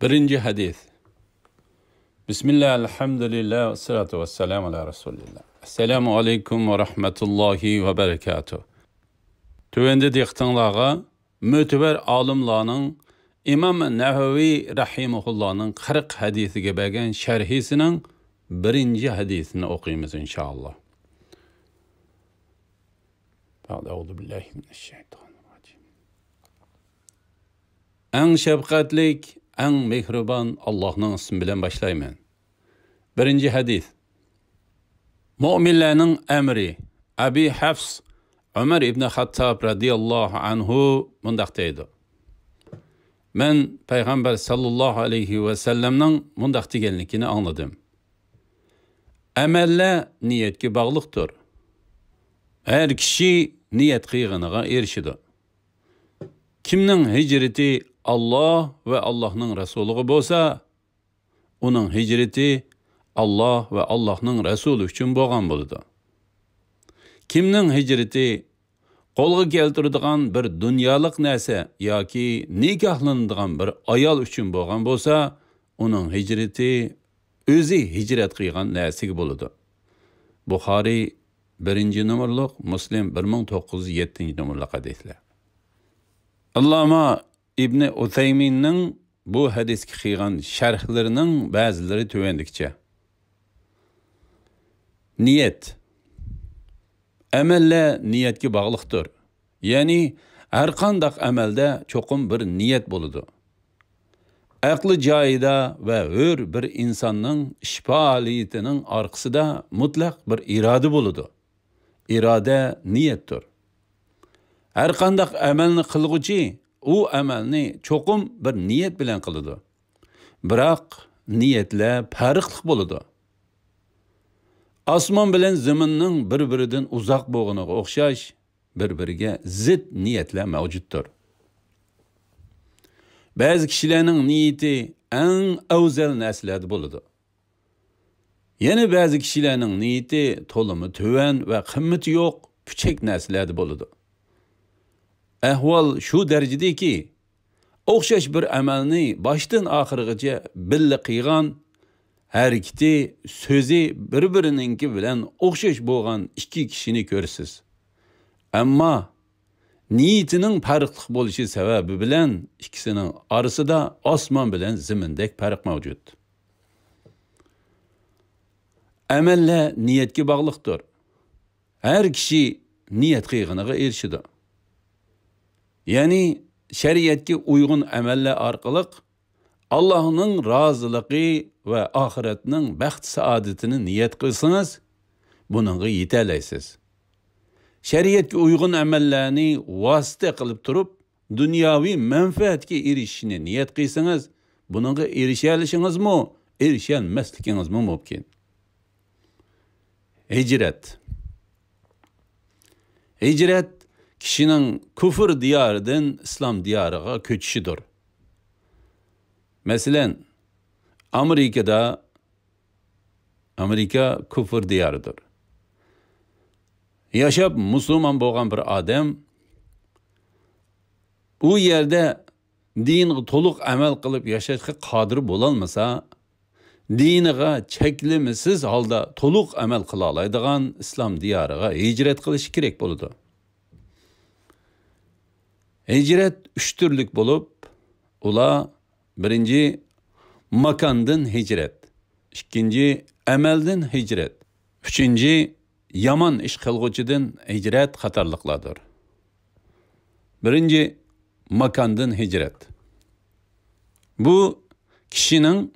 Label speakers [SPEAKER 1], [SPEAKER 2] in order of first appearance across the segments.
[SPEAKER 1] Birinci hadis. Bismillah, elhamdülillah, ve salatu ve selamu ala Resulillah. Esselamu aleyküm ve rahmetullahi ve berekatuhu. Tövende diqtinlağa, mötüber alimlarının İmam Nevevi rahimahullah'ın 40 hadisiga bergen şerhisinin birinci hadisini okuyumuz inşallah. Euzubillahimineşşeytanirracim. En şefkatlik, en mehriban Allah'ın ismi bilen başlayman. Birinci hadis. Müminlerin emri Abi Hafs Ömer ibn Hattab radiyallahu anhu mundaq deydi. Ben Peygamber sallallahu aleyhi ve sellem'nin mundaq degenlikini anladım. Emelle niyetki bağlıqdır. Her kişi niyet qıyğınığa erişidi. Kimnin hicreti Allah ve Allah'ın Resulü bolsa, onun hicreti Allah ve Allah'ın Resulü üçün bolğan boludu. Kimnin hicreti qolga keltirdigan bir dunyolik narsa yoki nikahlanadigan bir ayol üçün bolğan bolsa, onun hicreti o'zi hicret qilgan narsaga bo'ladi. Buxoriy 1 numaralık, Muslim 1907 numaralık hadisler. Allama İbni Uthaymin'nin bu hadisga qilgan sharhlarining ba'zilari tövendikçe. Niyet. Amelle niyetki bağlıqdır. Yani her qandaq amelde çoqum bir niyet boludu. Aqli joyida ve hür bir insanın ish faoliyatining orqasida mutlaq bir iroda boludu. İrade niyettir. Her qandaq amalni qilg'uchi u amalni çoqum bir niyet bilan qiladi. Biroq niyetlar farqli bo'ladi. Osmon bilan zaminning bir-biridan uzoq bo'lganiga o'xshash bir-biriga zid niyetlar mavjuddir. Ba'zi kishilarning niyati eng afzal narsalarda bo'ladi. Yana ba'zi kishilarning niyati to'limi tuvan va qimmati yo'q kichik narsalarda bo'ladi. Ahvol shu darajadaki, o'xshash bir amalni boshdan oxirigacha birga qilgan, harakati, so'zi bir-birininki bilan o'xshash bo'lgan ikki kishini ko'rsiz. Ammo niyatining farqli bo'lishi sababi bilan ikkisining orasida osmon bilan zamindek farq mavjud. Amallar niyatga bog'liqdir. Har kishi niyat qilganiga erishadi. Yani şeriatga uygun amallar orqali Allah'ın roziligi ve ahiretning baxt saodatini niyat qilsangiz, buningga yeta olasiz. Şeriatga uygun amallarni vosita qilib turib, dunyoviy manfaatga erishishni niyat qilsangiz, buningga erisha olishingizmi, erisha olmasligingizmi mumkin. Hicret. Hicret kişinin küfür diyarından İslam diyarına köçüşüdür. Mesela Amerika küfür diyarıdır. Yaşap Müslüman bo'lgan bir adam u yerde dinga to'liq amal qilib yashashga qodir bo'lolmasa, diniga cheklimisiz holda to'liq amal qila oladigan İslam diyariga hicret qilish kerak bo'ladi. Hicret 3 türlük bulup, ula birinci makandan hicret, ikinci emelden hicret, üçüncü yaman iş kılgıcıdan hicret qatarlıqladır. Birinci makandan hicret. Bu kişinin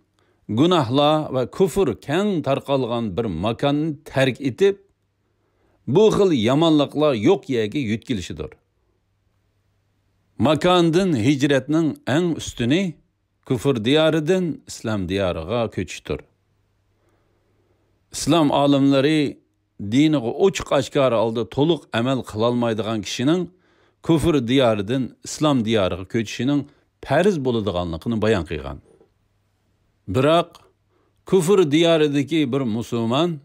[SPEAKER 1] günahla ve küfür keng tarqalgan bir makanını terk etip, bu xil yamanlıqlar yok yerge yütkilişidir. Makandan hicretning en üstüni küfür diyarıdan İslam diyarıga köçüştür. İslam alimleri diniga ochiq oshkora aldı to'liq amal qilolmaydigan kishining küfür diyarıdan İslam diyarıga köçüşünün farz bo'ladiganligini bayon qilgan. Biroq küfür diyarıdagi bir musulmon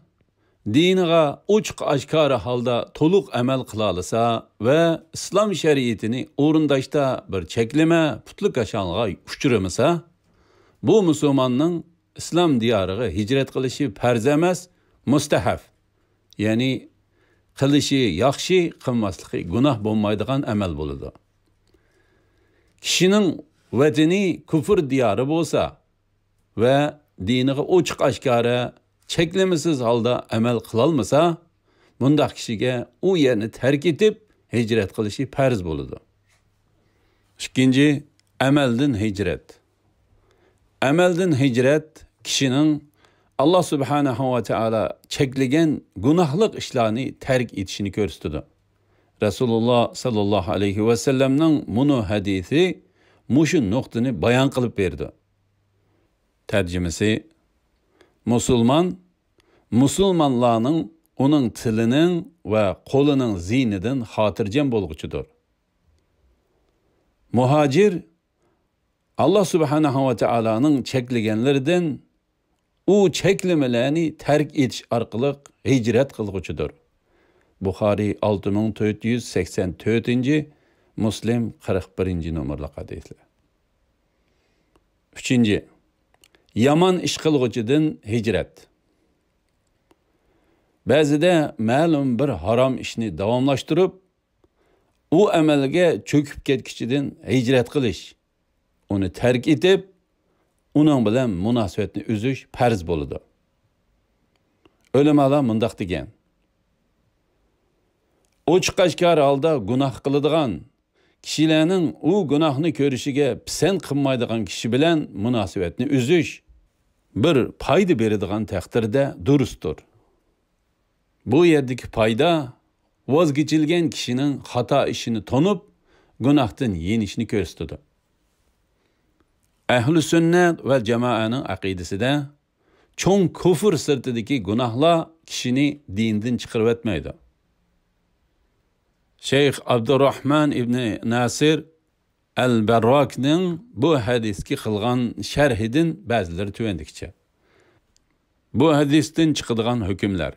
[SPEAKER 1] diniga ochiq oshkora holda to'liq amal qila olsa va islom shariatini o'rindashda bir cheklama putlik qashonga uchramasa, bu musulmonning islom diyoriga hijrat qilishi farz emas, mustahab. Ya'ni qilishi yaxshi, qilmasligi gunoh bo'lmaydigan amal bo'ladi. Kishining vatani kufr diyori bo'lsa va diniga ochiq oshkora cheklimisiz holda amal qila olmasa, bundaq kishiga u yerni tark etib hijrat qilishi farz bo'ladi. Ikkinchi, amaldan hijrat. Amaldan hijrat kishining Allah subhanahu va taala cheklagan gunohlik ishlarni tark etishini ko'rsatadi. Rasululloh sallallohu alayhi va sallamning bunu hadisi mushu nuqtani bayon qilib berdi. Tarjimasi: musulmonlarning uning tilining va qo'lining ziynidan xotirjam bo'lguchidir. Muhacir Allah subhanahu va taolaning cheklaganlaridan u cheklamalarni tark etish orqali hijrat qilguchidir. Buxoriy 6484, Muslim 41 nomerli hadislar. 3. Yaman ish qilguchidan hijrat. Ba'zida ma'lum bir harom ishni davomlashtirib, u amalga cho'kib ketkichidan hijrat qilish, uni tark etib, uning bilan munosabatni uzish farz bo'ladi. Ulamolar mundaq degan: ochiq-oshkor holda gunoh qiladigan kishilarning u gunohni ko'rishiga pisand qilmaydigan kishi bilan munosabatni uzish bir foyda beradigan taqdirda durustdir. Bu yerdagi foyda voz kechilgan kishining xato ishini tonib, gunohdan yenishni ko'rsatadi. Ahli sunnat va jamoaning aqidasida cho'ng kufr sirtidagi gunohlar kishini dindan chiqarib etmaydi. Sheyx Abdurrahman ibn Nasir al-Barrakning bu hadisga qilgan sharhidan ba'zilari tuvandikicha. Bu hadisdan chiqadigan hukmlar: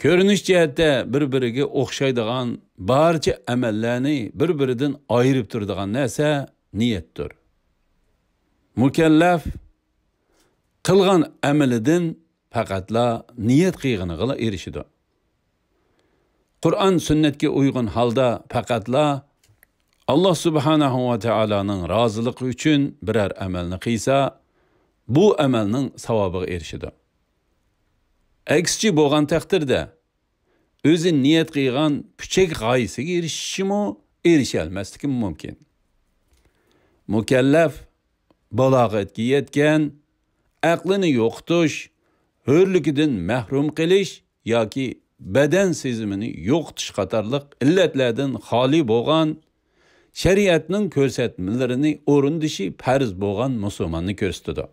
[SPEAKER 1] ko'rinish jihatda bir-biriga o'xshaydigan barcha amallarni bir-biridan ayirib turadigan narsa niyatdir. Mukallaf qilgan amalidan faqatla niyat qilganiga erishadi. Qur'on sunnatga uyg'un holda faqatla Allah subhanahu va taolaning roziligi uchun biror amalni qilsa, bu amalning savobiga erishadi. Aksichi bo'lgan taqdirda o'zi niyat qilgan puchak g'oyasiga erishishimi, erisha olmasligi mumkin. Mukallaf balog'atga yetgan, aqlini yo'qotish, hurligidan mahrum qilish yoki badan sezimini yo'qotish qatorliq illatlardan xoli bo'lgan, shariatning ko'rsatmalarini o'rindishi farz bo'lgan musulmonni ko'rsatadi.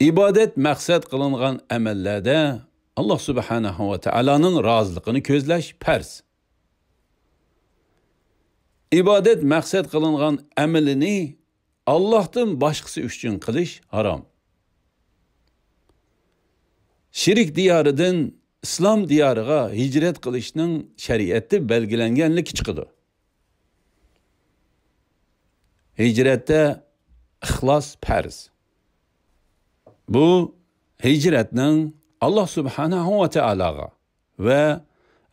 [SPEAKER 1] İbadet maqsad qilingan amallarda Allah subhanahu va taolaning roziligini ko'zlash farz. İbadet maqsad qilingan amalini Allohdan boshqasi uchun qilish harom. Shirk diyoridan islom diyoriga hijrat qilishning shariatda belgilanganligi chiqadi. Hijratda ixlos farz. Bu hicretning Allah subhanahu va taolaga va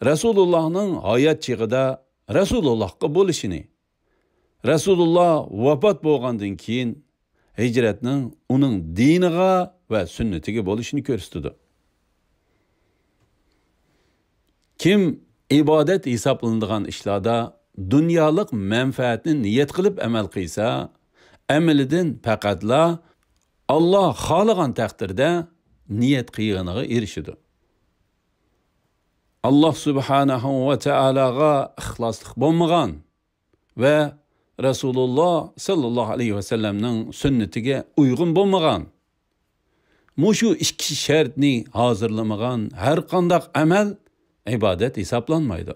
[SPEAKER 1] Rasulullahning hayot chig'ida Rasulullahga bo'lishini, Rasulullah vafot bo'lgandan keyin hicretning uning diniga va sunnatiga bo'lishini ko'rsatadi. Kim ibodat hisoblanadigan ishlarda dunyolik manfaatni niyat qilib amal qilsa, amalidan faqatla Allah xohlagan taqdirda niyat qilganiga erishadi. Allah subhanahu va taolaga ixloslik bo'lmagan va Rasululloh sallallohu alayhi va sallamning sunnatiga uyg'un bo'lmagan, mushu ikki shartni hozirlamagan har qanday amal ibodat hisoblanmaydi.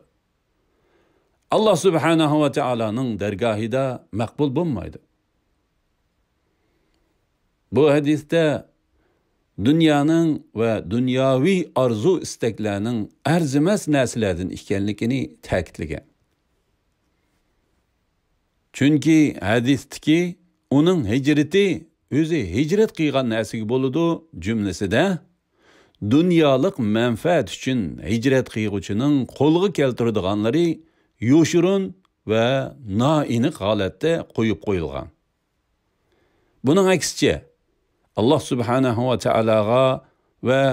[SPEAKER 1] Allah subhanahu va taolaning dargohida maqbul bo'lmaydi. Bu hadisda dunyoning va dunyoviy arzu istaklarning arzimas narsalardan ekanligini ta'kidlagan. Chunki hadisdiki uning hijrati o'zi hijrat qilgan narsaga bo'ladi jumlasida dunyolik manfaat uchun hijrat qilguvchining qo'lga keltiradiganlari yo'shurun va noaniq holatda qo'yib qo'yilgan. Buning aksicha Allah subhanahu va taologa va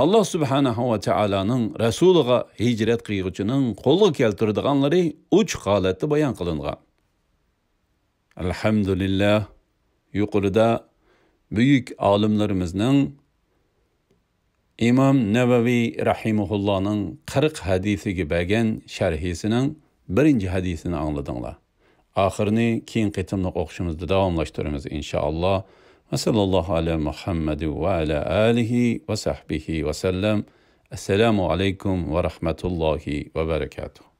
[SPEAKER 1] Allah subhanahu va taoloning rasuliga hijrat qilguvchining qo'lga keltiradiganlari uch holatda bayon qilingan. Alhamdulillah, yuqorida buyuk olimlarimizning İmam Nevevi rahimahullohning 40 hadisiga bergan sharhisining birinchi hadisini angladinglar. Oxirini keyin qitimliq o'qishimizda davomlashtiramiz inshaalloh. Va sallallohu ala Muhammad va ala alihi va sahbihi va sallam. Assalomu alaykum va rahmatullohi va barakatuh.